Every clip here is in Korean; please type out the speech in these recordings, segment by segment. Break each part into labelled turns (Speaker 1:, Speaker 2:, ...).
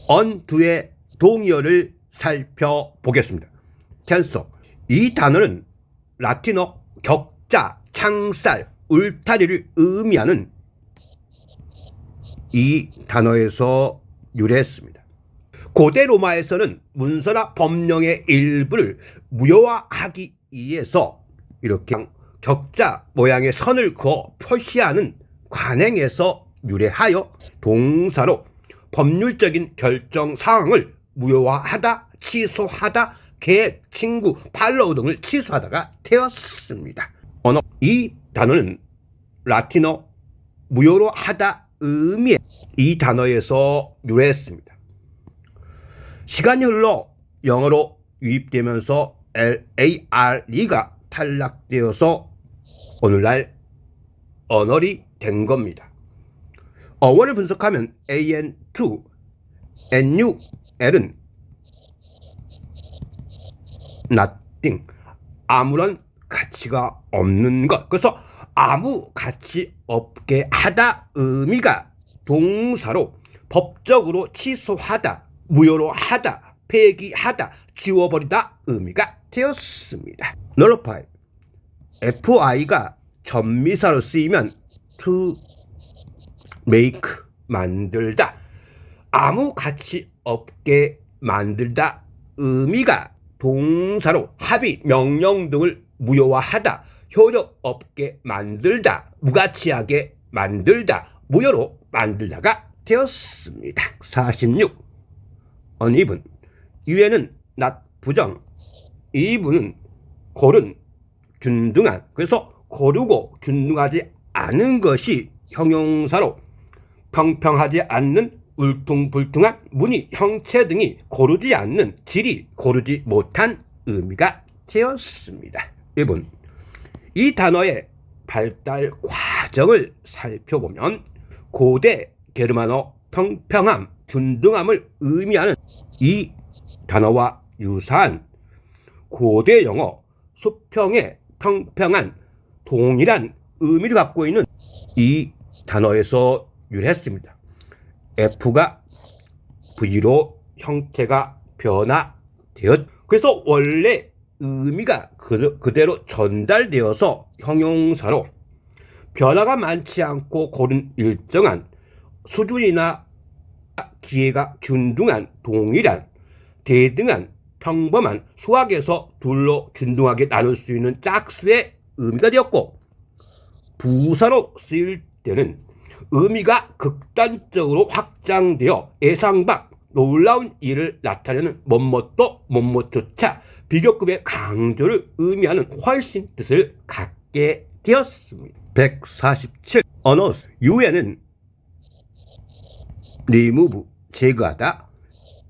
Speaker 1: 언두의 동의어를 살펴보겠습니다. 캔서. 이 단어는 라틴어 격자, 창살, 울타리를 의미하는 이 단어에서 유래했습니다. 고대 로마에서는 문서나 법령의 일부를 무효화하기 위해서 이렇게 격자 모양의 선을 그어 표시하는 관행에서 유래하여 동사로 법률적인 결정 사항을 무효화하다, 취소하다, 계획, 친구, 팔로우 등을 취소하다가 되었습니다. 언어. 이 단어는 라틴어 무효로 하다 의미의 이 단어에서 유래했습니다. 시간이 흘러 영어로 유입되면서 LARE가 탈락되어서 오늘날 언어리 된 겁니다. 어원을 분석하면 AN2, NUL은 nothing, 아무런 가치가 없는 것. 그래서 아무 가치 없게 하다 의미가 동사로 법적으로 취소하다, 무효로 하다, 폐기하다, 지워버리다 의미가 되었습니다. nullify, FI가 전미사로 쓰이면 to make, 만들다, 아무 가치 없게 만들다 의미가 동사로 합의, 명령 등을 무효화하다, 효력 없게 만들다, 무가치하게 만들다, 무효로 만들다가 되었습니다. 46. uneven. 유에는 not 부정, even은 고른, 균등한. 그래서 고르고 균등하지 않은 것이 형용사로 평평하지 않는, 울퉁불퉁한 무늬, 형체 등이 고르지 않는, 질이 고르지 못한 의미가 되었습니다. 1번. 이 단어의 발달 과정을 살펴보면 고대 게르만어 평평함, 균등함을 의미하는 이 단어와 유사한 고대 영어 수평의 평평한, 동일한 의미를 갖고 있는 이 단어에서 유래했습니다. F가 V로 형태가 변화되었. 그래서 원래 의미가 그대로 전달되어서 형용사로 변화가 많지 않고 고른, 일정한, 수준이나 기회가 균등한, 동일한, 대등한, 평범한, 수학에서 둘로 균등하게 나눌 수 있는 짝수의 의미가 되었고, 부사로 쓰일 때는 의미가 극단적으로 확장되어 예상 밖 놀라운 일을 나타내는 뭐뭇도 뭐뭇조차 비교급의 강조를 의미하는 훨씬 뜻을 갖게 되었습니다. 147. 언어스. 유에는 remove, 제거하다,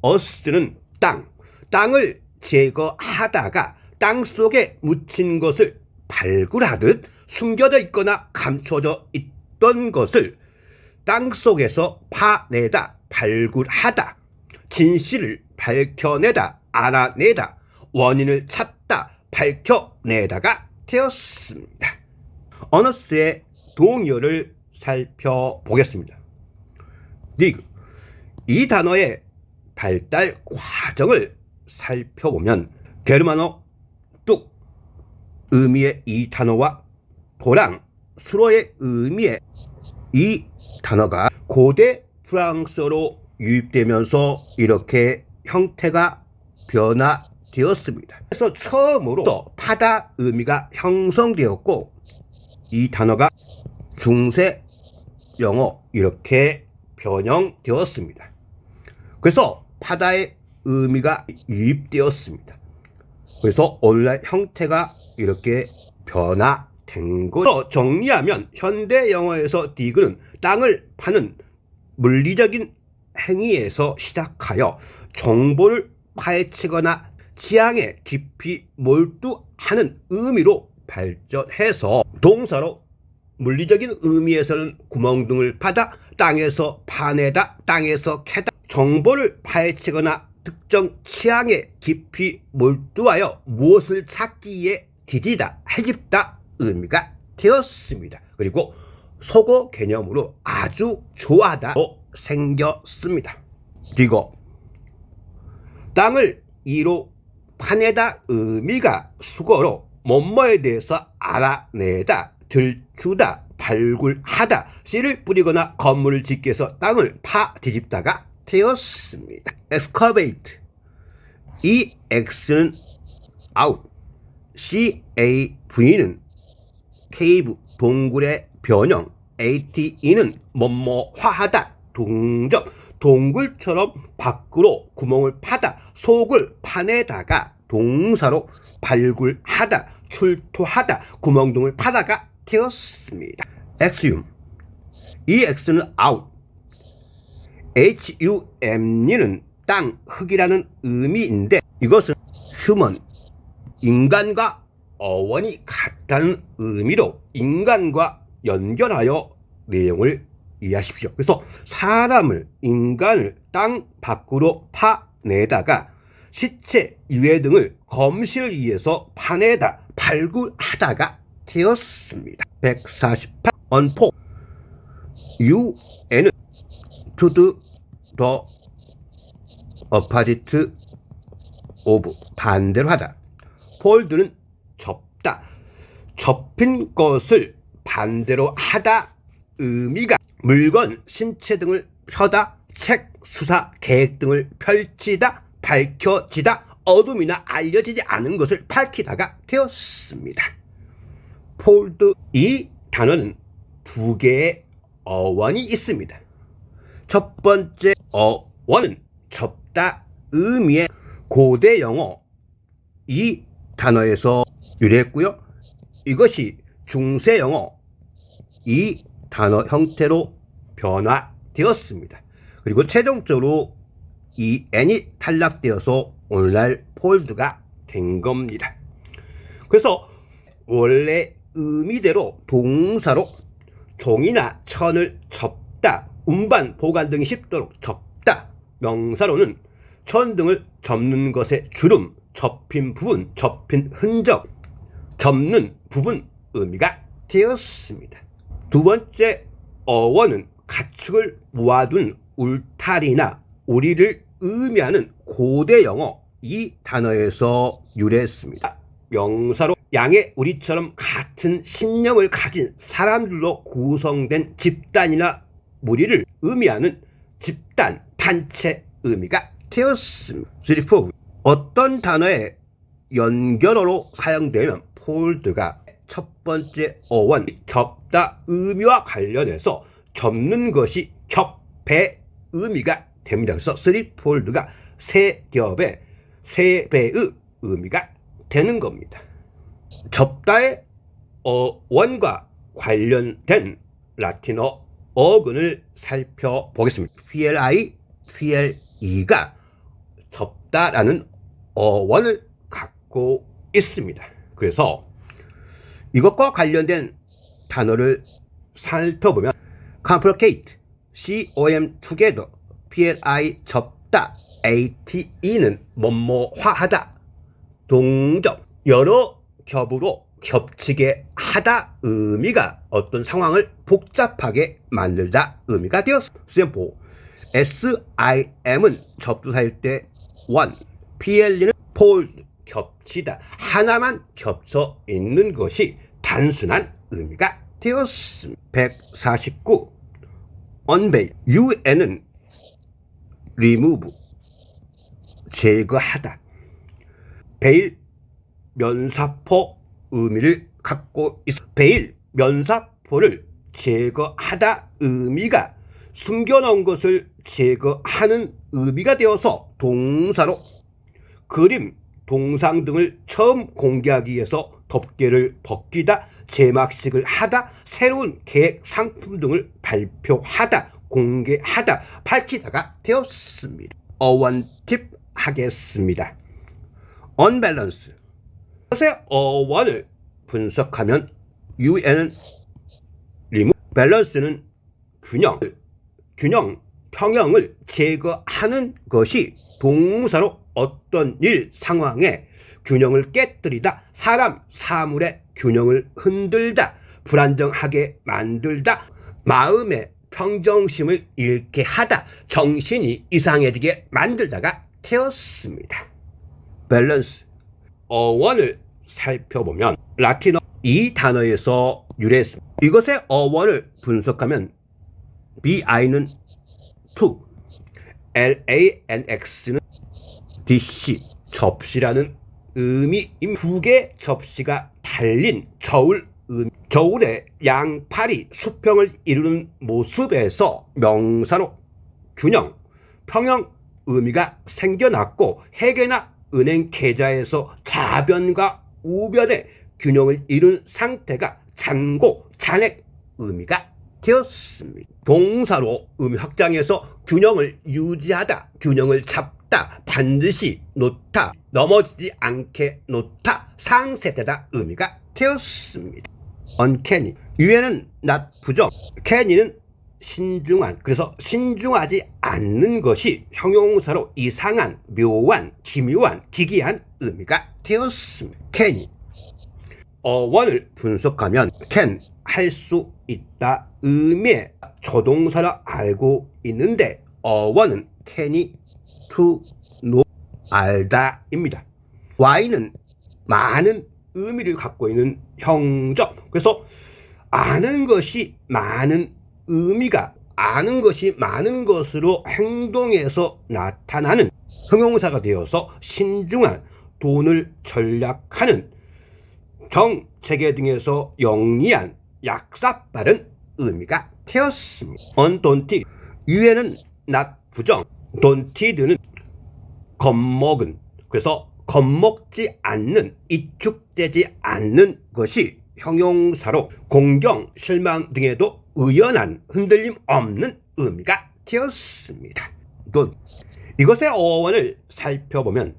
Speaker 1: 어스는 땅, 땅을 제거하다가 땅 속에 묻힌 것을 발굴하듯 숨겨져 있거나 감춰져 있던 것을 땅 속에서 파내다, 발굴하다, 진실을 밝혀내다, 알아내다, 원인을 찾다, 밝혀내다가 되었습니다. 어너스의 동의어를 살펴보겠습니다. dig. 이 단어의 발달 과정을 살펴보면 게르만어 뚝 의미의 이 단어와 도랑, 수로의 의미의 이 단어가 고대 프랑스어로 유입되면서 이렇게 형태가 변화되었습니다. 그래서 처음으로 파다 의미가 형성되었고, 이 단어가 중세 영어 이렇게 변형되었습니다. 그래서 파다의 의미가 유입되었습니다. 그래서 오늘날 형태가 이렇게 변화된 것으로 정리하면 현대 영어에서 dig는 땅을 파는 물리적인 행위에서 시작하여 정보를 파헤치거나 지향에 깊이 몰두하는 의미로 발전해서 동사로 물리적인 의미에서는 구멍 등을 파다, 땅에서 파내다, 땅에서 캐다, 정보를 파헤치거나 특정 취향에 깊이 몰두하여 무엇을 찾기 위해 뒤지다, 헤집다 의미가 되었습니다. 그리고 속어 개념으로 아주 좋아하다로 생겼습니다. 디거. 땅을 이로 파내다 의미가 수거로 뭐뭐에 대해서 알아내다, 들추다, 발굴하다, 씨를 뿌리거나 건물을 짓기 위해서 땅을 파 뒤집다가 되었습니다. excavate. 이 x는 out, cav는 cave, 동굴의 변형, ate는 뭐뭐화하다, 동접, 동굴처럼 밖으로 구멍을 파다, 속을 파내다가 동사로 발굴하다, 출토하다, 구멍둥을 파다가 되었습니다. exhume. 이 x는 out, hum는 땅, 흙이라는 의미인데 이것은 human, 인간과 어원이 같다는 의미로 인간과 연결하여 내용을 이해하십시오. 그래서 사람을, 인간을 땅 밖으로 파내다가 시체, 유해 등을 검시를 위해서 파내다, 발굴하다가 되었습니다. 148. unfold. un은 to do the opposite of, 반대로 하다. fold는 접다, 접힌 것을 반대로 하다 의미가 물건, 신체 등을 펴다, 책, 수사, 계획 등을 펼치다, 밝혀지다, 어둠이나 알려지지 않은 것을 밝히다가 되었습니다. 폴드. 이 단어는 두 개의 어원이 있습니다. 첫 번째 어원은 접다 의미의 고대 영어 이 단어에서 유래했고요. 이것이 중세 영어 이 단어 형태로 변화되었습니다. 그리고 최종적으로 이 n이 탈락되어서 오늘날 폴드가 된 겁니다. 그래서 원래 의미대로 동사로 종이나 천을 접다, 운반, 보관 등이 쉽도록 접다, 명사로는 천 등을 접는 것의 주름, 접힌 부분, 접힌 흔적, 접는 부분 의미가 되었습니다. 두 번째 어원은 가축을 모아둔 울타리나 우리를 의미하는 고대 영어 이 단어에서 유래했습니다. 명사로 양의 우리처럼 같은 신념을 가진 사람들로 구성된 집단이나 무리를 의미하는 집단, 단체 의미가 되었습니다. 3. 어떤 단어의 연결어로 사용되면 폴드가 첫 번째 어원 접다 의미와 관련해서 접는 것이 겹배 의미가 됩니다. 그래서 3폴드가 세 겹의 세 배의 의미가 되는 겁니다. 접다의 어원과 관련된 라틴어 어근을 살펴보겠습니다. ple가 접다라는 어원을 갖고 있습니다. 그래서 이것과 관련된 단어를 살펴보면 complicate, com together, pli 접다, ate는 뭐뭐화하다, 동접, 여러 겹으로 겹치게 하다 의미가 어떤 상황을 복잡하게 만들다 의미가 되었습니다. simple, sim은 접두사일 때 one, ple는 fold, 겹치다, 하나만 겹쳐 있는 것이 단순한 의미가 되었습니다. 149. unveil, un은 remove, 제거하다, veil, 면사포 의미를 갖고 있습니다. veil, 면사포를 제거하다 의미가 숨겨놓은 것을 제거하는 의미가 되어서 동사로 그림, 동상 등을 처음 공개하기 위해서 덮개를 벗기다, 제막식을 하다, 새로운 계획, 상품 등을 발표하다, 공개하다, 밝히다가 되었습니다. 어원 팁 하겠습니다. unbalance. 것의 어원을 분석하면 un은 remove, balance는 균형, 평형을 제거하는 것이 동사로 어떤 일, 상황에 균형을 깨뜨리다, 사람, 사물의 균형을 흔들다, 불안정하게 만들다, 마음의 평정심을 잃게 하다, 정신이 이상해지게 만들다가 되었습니다. 밸런스. 어원을 살펴보면 라틴어 이 단어에서 유래했습니다. 이것의 어원을 분석하면 bi는 to, lanx는 dish, 접시라는 의미입니다. 두 개 접시가 달린 저울 의미. 저울의 양팔이 수평을 이루는 모습에서 명사로 균형, 평형 의미가 생겨났고, 회계나 은행 계좌에서 좌변과 우변의 균형을 이룬 상태가 잔고, 잔액 의미가 되었습니다. 동사로 의미 확장해서 균형을 유지하다, 균형을 잡다, 반드시 놓다, 넘어지지 않게 놓다, 상쇄되다 의미가 되었습니다. uncanny. 유에는 not 부정, canny는 신중한, 그래서 신중하지 않는 것이 형용사로 이상한, 묘한, 기묘한, 기괴한 의미가 되었습니다. canny. 어원을 분석하면 can, 할 수 있다 의미의 조동사로 알고 있는데, 어원은 can이 to know, 알다입니다. y는 많은 의미를 갖고 있는 형적, 그래서 아는 것이 많은 의미가, 아는 것이 많은 것으로 행동에서 나타나는 형용사가 되어서 신중한, 돈을 전략하는, 정체계 등에서 영리한, 약삭빠른 의미가 되었습니다. undaunted. 유에는 not 부정, daunted는 겁먹은, 그래서 겁먹지 않는, 이축되지 않는 것이 형용사로 공경, 실망 등에도 의연한, 흔들림 없는 의미가 되었습니다. 돈. 이것의 어원을 살펴보면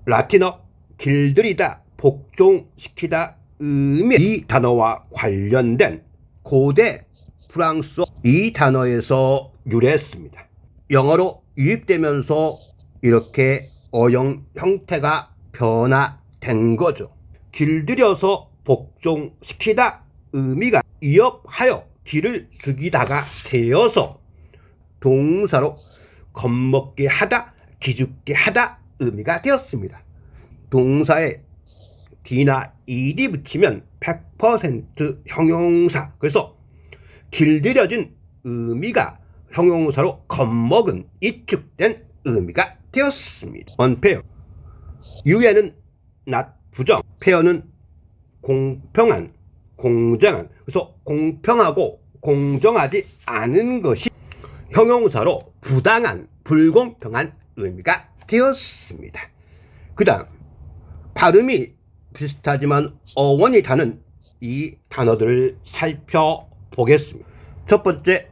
Speaker 1: 라틴어 길들이다, 복종시키다 의미, 이 단어와 관련된 고대 프랑스어 이 단어에서 유래했습니다. 영어로 유입되면서 이렇게 어용 형태가 변화된 거죠. 길들여서 복종시키다 의미가 위협하여 길을 죽이다가 되어서 동사로 겁먹게 하다, 기죽게 하다 의미가 되었습니다. 동사에 d나 ed 붙이면 100% 형용사, 그래서 길들여진 의미가 형용사로 겁먹은, 이축된 의미가 되었습니다. unfair. 유에는 not 부정, fair는 공평한, 공정한, 그래서 공평하고 공정하지 않은 것이 형용사로 부당한, 불공평한 의미가 되었습니다. 그 다음 발음이 비슷하지만 어원이 다른 이 단어들을 살펴보겠습니다. 첫 번째,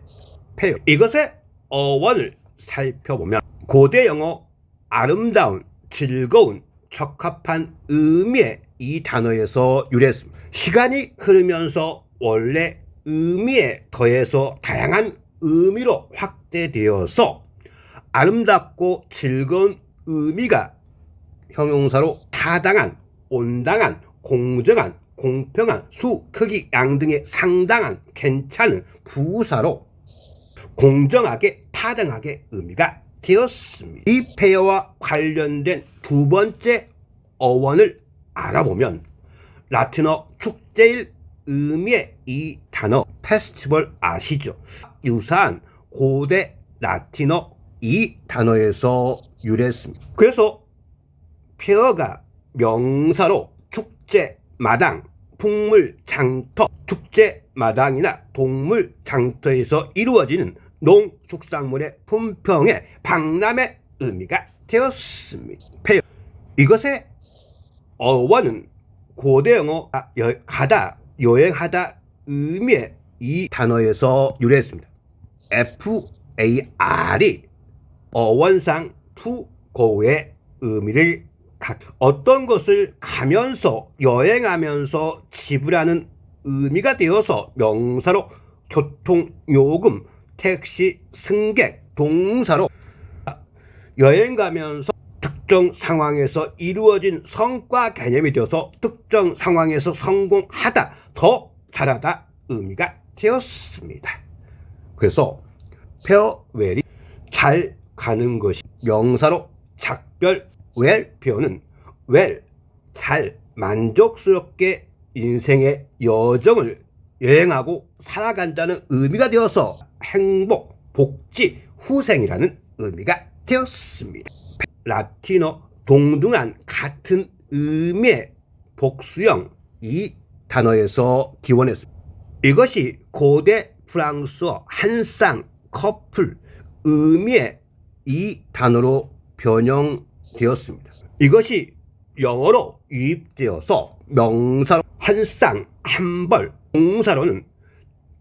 Speaker 1: fair. 이것의 어원을 살펴보면 고대 영어 아름다운, 즐거운, 적합한 의미의 이 단어에서 유래했습니다. 시간이 흐르면서 원래 의미에 더해서 다양한 의미로 확대되어서 아름답고 즐거운 의미가 형용사로 타당한, 온당한, 공정한, 공평한, 수, 크기, 양 등의 상당한, 괜찮은 부사로 공정하게, 타당하게 의미가 되었습니다. 이 페어와 관련된 두 번째 어원을 알아보면 라틴어 축제일 의미의 이 단어 페스티벌 아시죠? 유사한 고대 라틴어 이 단어에서 유래했습니다. 그래서 페어가 명사로 축제, 마당, 풍물, 장터, 축제, 마당이나 동물, 장터에서 이루어지는 농축산물의 품평의 박람회 의미가 되었습니다. 페어. 이것의 어원은 고대 영어 가다, 여행하다 의미의 이 단어에서 유래했습니다. FAR이 어원상 to go의 의미를 어떤 것을 가면서, 여행하면서 지불하는 의미가 되어서 명사로 교통요금, 택시, 승객, 동사로 여행 가면서 특정 상황에서 이루어진 성과 개념이 되어서 특정 상황에서 성공하다, 더 잘하다 의미가 되었습니다. 그래서 페어웰이 잘 가는 것이 명사로 작별 웰 표현은 잘 만족스럽게 인생의 여정을 여행하고 살아간다는 의미가 되어서 행복, 복지, 후생이라는 의미가 되었습니다. 라틴어 동등한 같은 의미의 복수형 이 단어에서 기원했습니다. 이것이 고대 프랑스어 한 쌍, 커플 의미의 이 단어로 변형되었습니다. 이것이 영어로 유입되어서 명사로 한 쌍, 한 벌, 동사로는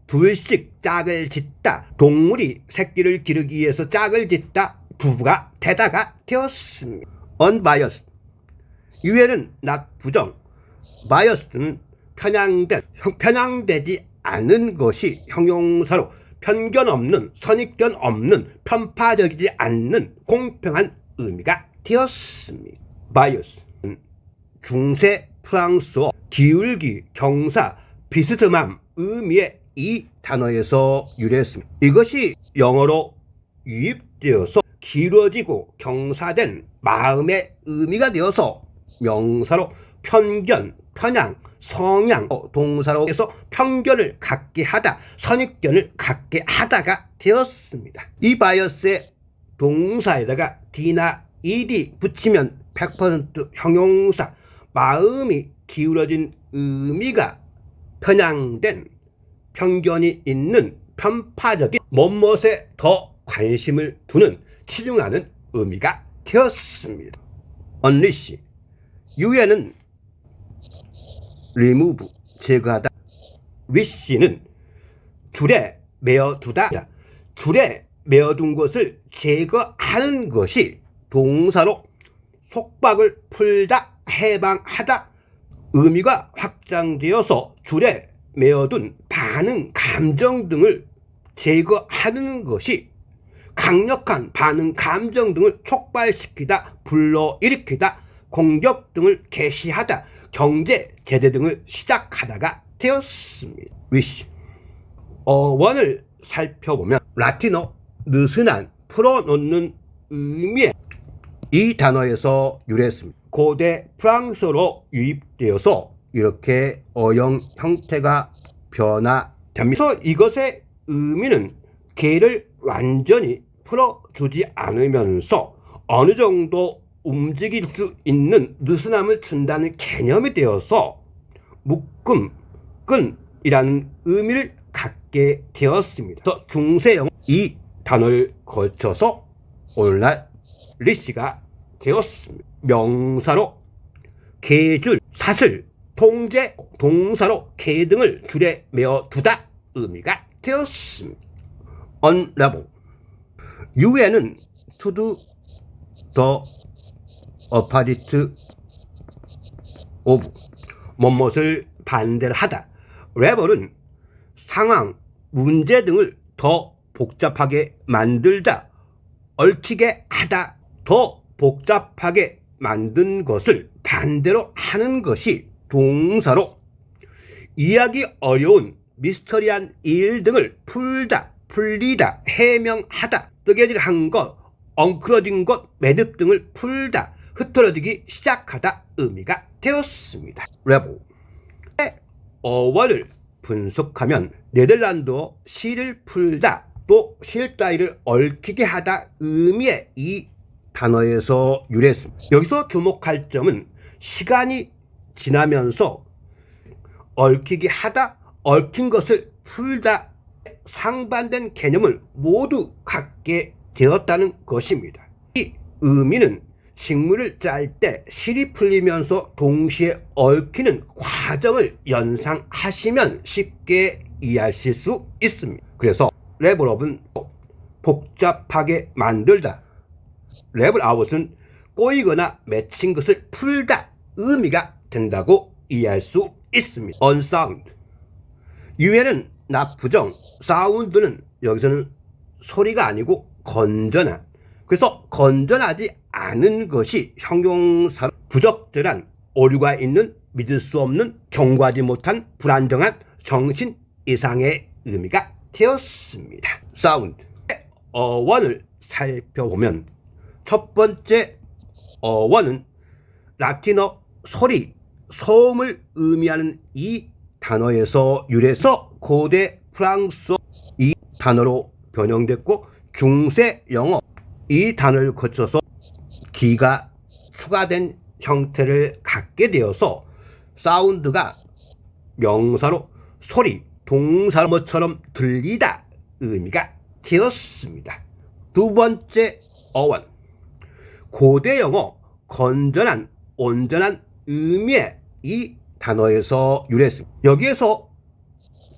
Speaker 1: 둘씩 짝을 짓다, 동물이 새끼를 기르기 위해서 짝을 짓다, 부부가 되다가 되었습니다. unbiased 유에는 낙부정, biased는 편향되지 않은 것이 형용사로 편견 없는, 선입견 없는, 편파적이지 않는 공평한 의미가 되었습니다. bias는 중세 프랑스어 기울기, 경사, 비스듬함 의미의 이 단어에서 유래했습니다. 이것이 영어로 유입되어서 길어지고 경사된 마음의 의미가 되어서 명사로 편견, 편향, 성향, 동사로 해서 편견을 갖게 하다, 선입견을 갖게 하다가 되었습니다. 이 바이어스의 동사에다가 d나 ed 붙이면 100% 형용사, 마음이 기울어진 의미가 편향된, 편견이 있는, 편파적인 뭐뭇에 더 관심을 두는, 치중하는 의미가 되었습니다. unleash 유에는 remove 제거하다, wish는 줄에 메어두다, 줄에 메어둔 것을 제거하는 것이 동사로 속박을 풀다, 해방하다 의미가 확장되어서 줄에 메어둔 반응, 감정 등을 제거하는 것이 강력한 반응, 감정 등을 촉발시키다, 불러일으키다, 공격 등을 개시하다, 경제, 제재 등을 시작하다가 되었습니다. wish 어원을 살펴보면 라틴어 느슨한, 풀어놓는 의미의 이 단어에서 유래했습니다. 고대 프랑스어로 유입되어서 이렇게 어용 형태가 변화됩니다. 그래서 이것의 의미는 개를 완전히 풀어주지 않으면서 어느 정도 움직일 수 있는 느슨함을 준다는 개념이 되어서 묶음, 끈이라는 의미를 갖게 되었습니다. 그래서 중세영어 이 단어를 거쳐서 오늘날 리시가 되었습니다. 명사로 개줄, 사슬, 통제, 동사로 개 등을 줄에 메어 두다 의미가 되었습니다. unravel 유에는 to do the opposite of 뭐뭇을 반대를 하다, ravel은 상황, 문제 등을 더 복잡하게 만들다, 얽히게 하다, 더 복잡하게 만든 것을 반대로 하는 것이 동사로 이해하기 어려운 미스터리한 일 등을 풀다, 풀리다, 해명하다, 뜨개질한 것, 엉클어진 것, 매듭 등을 풀다, 흐트러지기 시작하다 의미가 되었습니다. 레보 어원을 분석하면 네덜란드어 실을 풀다, 또 실 따위를 얽히게 하다 의미의 이 단어에서 유래했습니다. 여기서 주목할 점은 시간이 지나면서 얽히게 하다, 얽힌 것을 풀다 상반된 개념을 모두 갖게 되었다는 것입니다. 이 의미는 식물을 짤 때 실이 풀리면서 동시에 얽히는 과정을 연상하시면 쉽게 이해하실 수 있습니다. 그래서 레벨업은 복잡하게 만들다, 레벨아웃은 꼬이거나 맺힌 것을 풀다 의미가 된다고 이해할 수 있습니다. unsound 유에는 나부정, 사운드는 여기서는 소리가 아니고 건전한, 그래서 건전하지 않은 것이 형용사 부적절한, 오류가 있는, 믿을 수 없는, 경고하지 못한, 불안정한, 정신 이상의 의미가 되었습니다. 사운드 어원을 살펴보면 첫 번째 어원은 라틴어 소리, 소음을 의미하는 이 단어에서 유래해서 고대 프랑스어 이 단어로 변형됐고, 중세 영어 이 단어를 거쳐서 기가 추가된 형태를 갖게 되어서 사운드가 명사로 소리, 동사처럼 들리다 의미가 되었습니다. 두 번째 어원, 고대 영어 건전한, 온전한 의미의 이 단어에서 유래했습니다. 여기에서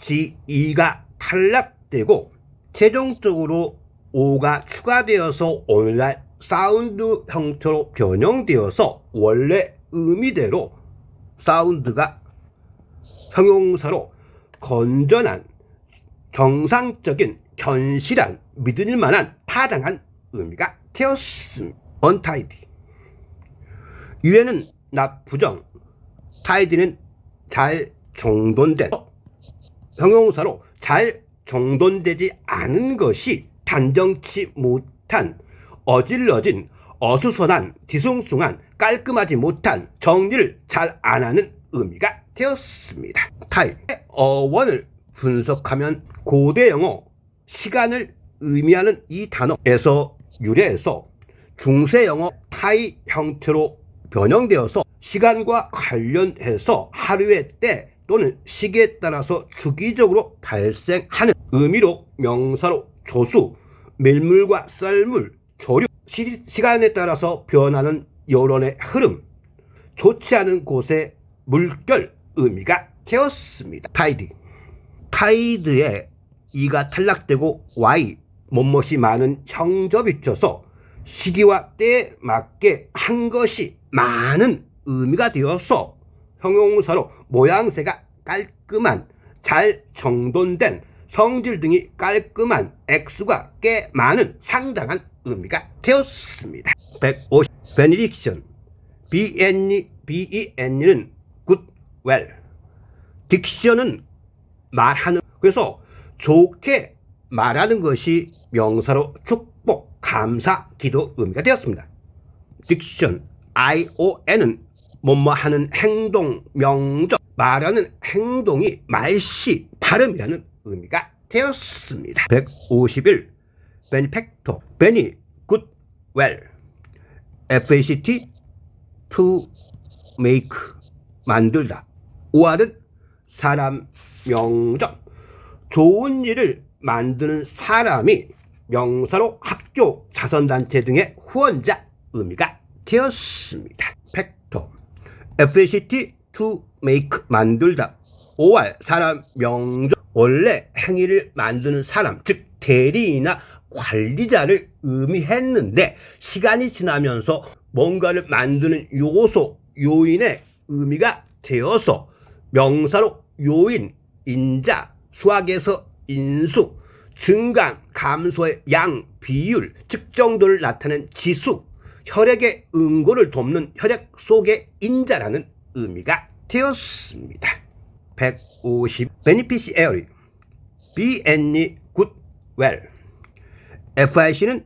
Speaker 1: G가 탈락되고 최종적으로 O가 추가되어서 오늘날 사운드 형태로 변형되어서 원래 의미대로 사운드가 형용사로 건전한, 정상적인, 견실한, 믿을만한, 타당한 의미가 되었습니다. untidy. 유에는 부정, tidy는 잘 정돈된, 형용사로 잘 정돈되지 않은 것이 단정치 못한, 어질러진, 어수선한, 뒤숭숭한, 깔끔하지 못한, 정리를 잘 안 하는 의미가 되었습니다. 타입 어원을 분석하면 고대 영어 시간을 의미하는 이 단어에서 유래해서 중세 영어 타이 형태로 변형되어서 시간과 관련해서 하루의 때 또는 시기에 따라서 주기적으로 발생하는 의미로 명사로 조수, 밀물과 썰물, 조류, 시간에 따라서 변하는 여론의 흐름, 좋지 않은 곳의 물결 의미가 되었습니다. 타이드에 이가 탈락되고 y, 못못이 많은 형접이 쪄서 시기와 때에 맞게 한 것이 많은 의미가 되어서 형용사로 모양새가 깔끔한, 잘 정돈된, 성질 등이 깔끔한, 액수가 꽤 많은, 상당한 의미가 되었습니다. 150. benediction. ben는 good, well. 딕션은 말하는, 그래서 좋게 말하는 것이 명사로 축복, 감사, 기도 의미가 되었습니다. 딕션, ion은 뭐뭐 하는 행동, 명적, 말하는 행동이 말씨, 발음이라는 의미가 되었습니다. 151. benefactor. ben이 good, well. fact, to make, 만들다. or은 사람, 명점, 좋은 일을 만드는 사람이 명사로 학교, 자선단체 등의 후원자 의미가 되었습니다. 팩터, fact, to make, 만들다. or 사람, 명점, 원래 행위를 만드는 사람, 즉 대리인이나 관리자를 의미했는데 시간이 지나면서 뭔가를 만드는 요소, 요인의 의미가 되어서 명사로 요인, 인자, 수학에서 인수, 증감, 감소의 양, 비율, 측정도를 나타내는 지수, 혈액의 응고를 돕는 혈액 속의 인자라는 의미가 되었습니다. 150. beneficiary. ben이 good, well.fic는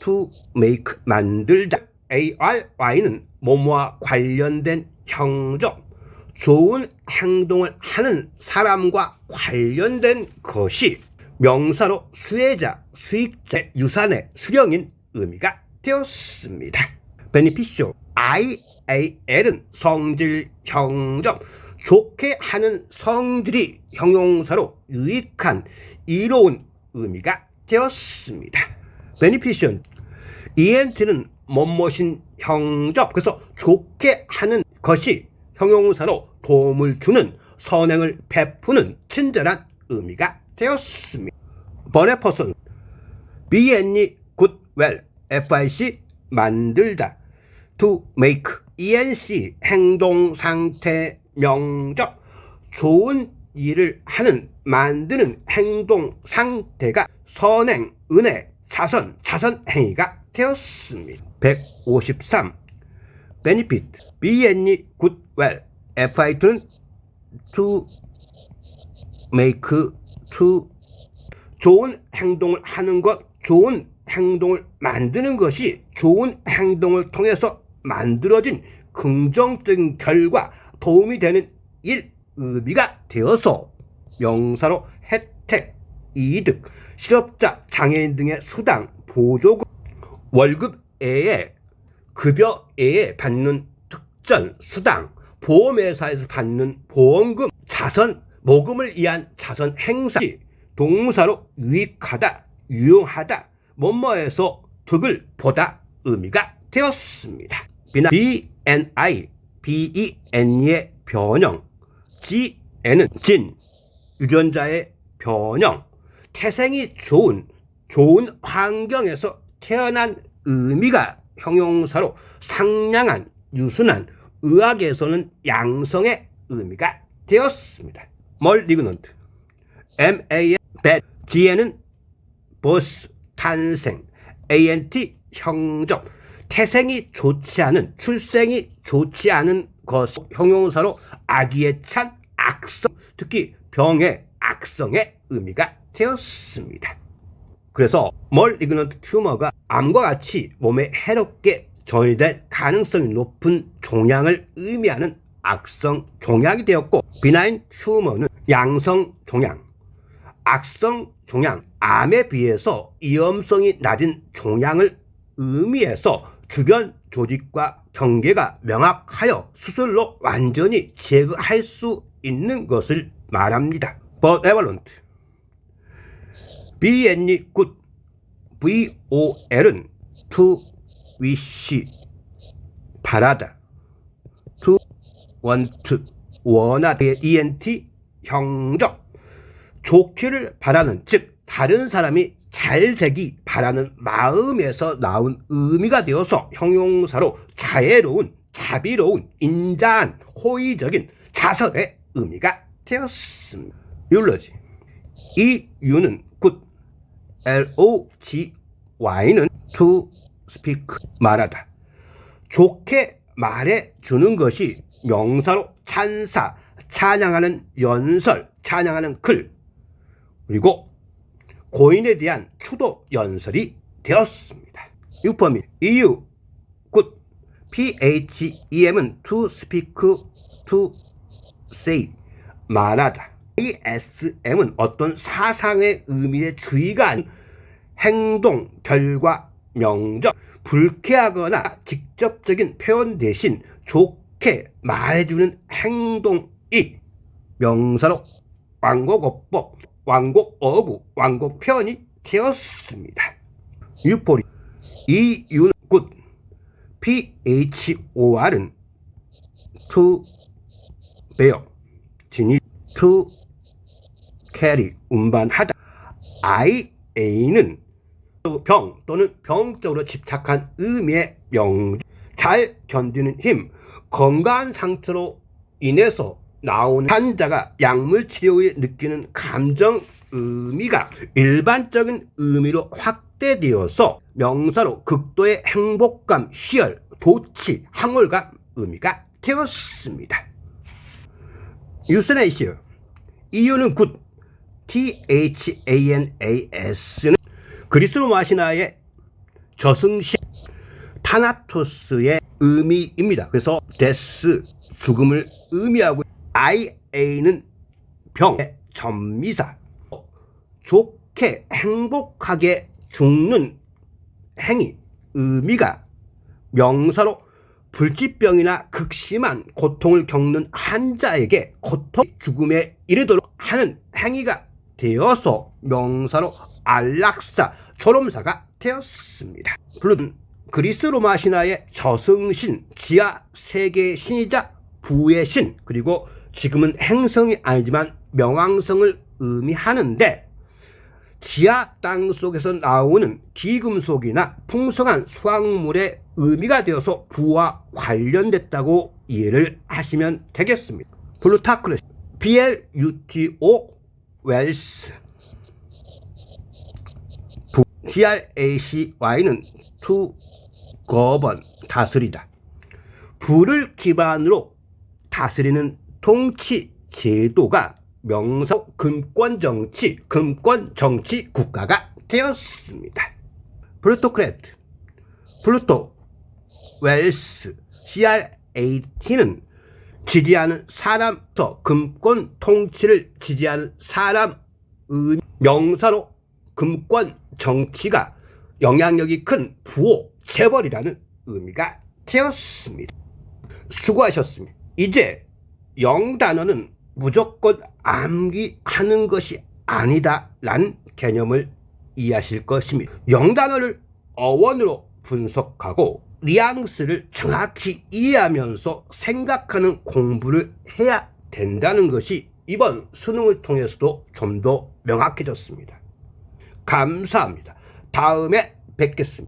Speaker 1: to make, 만들다. ary는 뭐뭐와 관련된 형점, 좋은 행동을 하는 사람과 관련된 것이 명사로 수혜자, 수익자, 유산의 수령인 의미가 되었습니다. beneficial. ial은 성질, 형점, 좋게 하는 성질이 형용사로 유익한, 이로운 의미가 되었습니다. beneficial. ent는 뭐뭐인 형접, 그래서 좋게 하는 것이 형용사로 도움을 주는, 선행을 베푸는, 친절한 의미가 되었습니다. beneficent. ben이 good, well. fic 만들다. to make. enc 행동, 상태, 명적, 좋은 일을 하는, 만드는 행동, 상태가 선행, 은혜, 자선, 자선 행위가 되었습니다. 153. benefit. ben이 good, well. fit는 to make, to 좋은 행동을 하는 것, 좋은 행동을 만드는 것이 좋은 행동을 통해서 만들어진 긍정적인 결과, 도움이 되는 일, 의미가 되어서 명사로 혜택, 이득, 실업자, 장애인 등의 수당, 보조금, 월급 외에 급여 외에 받는 특전, 수당, 보험회사에서 받는 보험금, 자선, 모금을 위한 자선 행사, 동사로 유익하다, 유용하다, 뭐뭐에서 득을 보다 의미가 되었습니다. BNI, BEN의 변형, GN은 진, 유전자의 변형, 태생이 좋은 환경에서 태어난 의미가 형용사로 상냥한, 유순한, 의학에서는 양성의 의미가 되었습니다. 멀리그넌트, MA의 bad, GN은 버스, 탄생, ANT, 형적, 태생이 좋지 않은, 출생이 좋지 않은 것, 형용사로 악의에 찬, 악성, 특히 병의, 악성의 의미가 되었습니다. 그래서 멀리그넌트 튜머가 암과 같이 몸에 해롭게 전이될 가능성이 높은 종양을 의미하는 악성 종양이 되었고, 비나인 튜머는 양성 종양, 악성 종양, 암에 비해서 위험성이 낮은 종양을 의미해서 주변 조직과 경계가 명확하여 수술로 완전히 제거할 수 있는 것을 말합니다. benevolent, BN이 good, VOL은 to wish, 바라다, to want, 원하다, ENT, 형적, 좋기를 바라는, 즉 다른 사람이 잘 되기 바라는 마음에서 나온 의미가 되어서 형용사로 자애로운, 자비로운, 인자한, 호의적인, 자선의 의미가 되었습니다. 율러지, 이 유는 good, LOGY는 to speak, 말하다, 좋게 말해주는 것이 명사로 찬사, 찬양하는 연설, 찬양하는 글, 그리고 고인에 대한 추도 연설이 되었습니다. 유포민, EU, good, PHEM은 to speak, to say, 말하다, ASM은 어떤 사상의 의미에 주의가 아닌 행동, 결과, 명적, 불쾌하거나 직접적인 표현 대신 좋게 말해주는 행동이 명사로 완곡어법, 완곡어구, 완곡표현이 되었습니다. 유포리, 이 유는 good, PHOR은 to bear, 진이 to carry, 운반하다, IA는 병 또는 병적으로 집착한 의미의 명, 잘 견디는 힘, 건강한 상태로 인해서 나오는 환자가 약물 치료 후에 느끼는 감정 의미가 일반적인 의미로 확대되어서 명사로 극도의 행복감, 희열, 도취, 황홀감 의미가 되었습니다. 유스네이시어, 이유는 good, THANAS는 그리스 로마 신화의 저승신, 타나토스의 의미입니다. 그래서 데스, 죽음을 의미하고, IA는 병의 전미사, 좋게 행복하게 죽는 행위, 의미가 명사로 불치병이나 극심한 고통을 겪는 환자에게 고통, 죽음에 이르도록 하는 행위가 되어서 명사로 안락사, 졸음사가 되었습니다. 물론 그리스 로마 신화의 저승신, 지하 세계의 신이자 부의 신, 그리고 지금은 행성이 아니지만 명왕성을 의미하는데, 지하 땅 속에서 나오는 기금속이나 풍성한 수확물의 의미가 되어서 부와 관련됐다고 이해를 하시면 되겠습니다. 플루타크러스, PLUTO, 웰스, GRACY는 to govern, 다스리다, 부를 기반으로 다스리는 통치 제도가 명성 금권정치 국가가 되었습니다. 플루토크래트, 플루토, 웰스, CR18은 지지하는 사람서 금권 통치를 지지하는 사람 명사로 금권 정치가 영향력이 큰 부호 재벌이라는 의미가 되었습니다. 수고하셨습니다. 이제 영단어는 무조건 암기하는 것이 아니다라는 개념을 이해하실 것입니다. 영단어를 어원으로 분석하고 뉘앙스를 정확히 이해하면서 생각하는 공부를 해야 된다는 것이 이번 수능을 통해서도 좀 더 명확해졌습니다. 감사합니다. 다음에 뵙겠습니다.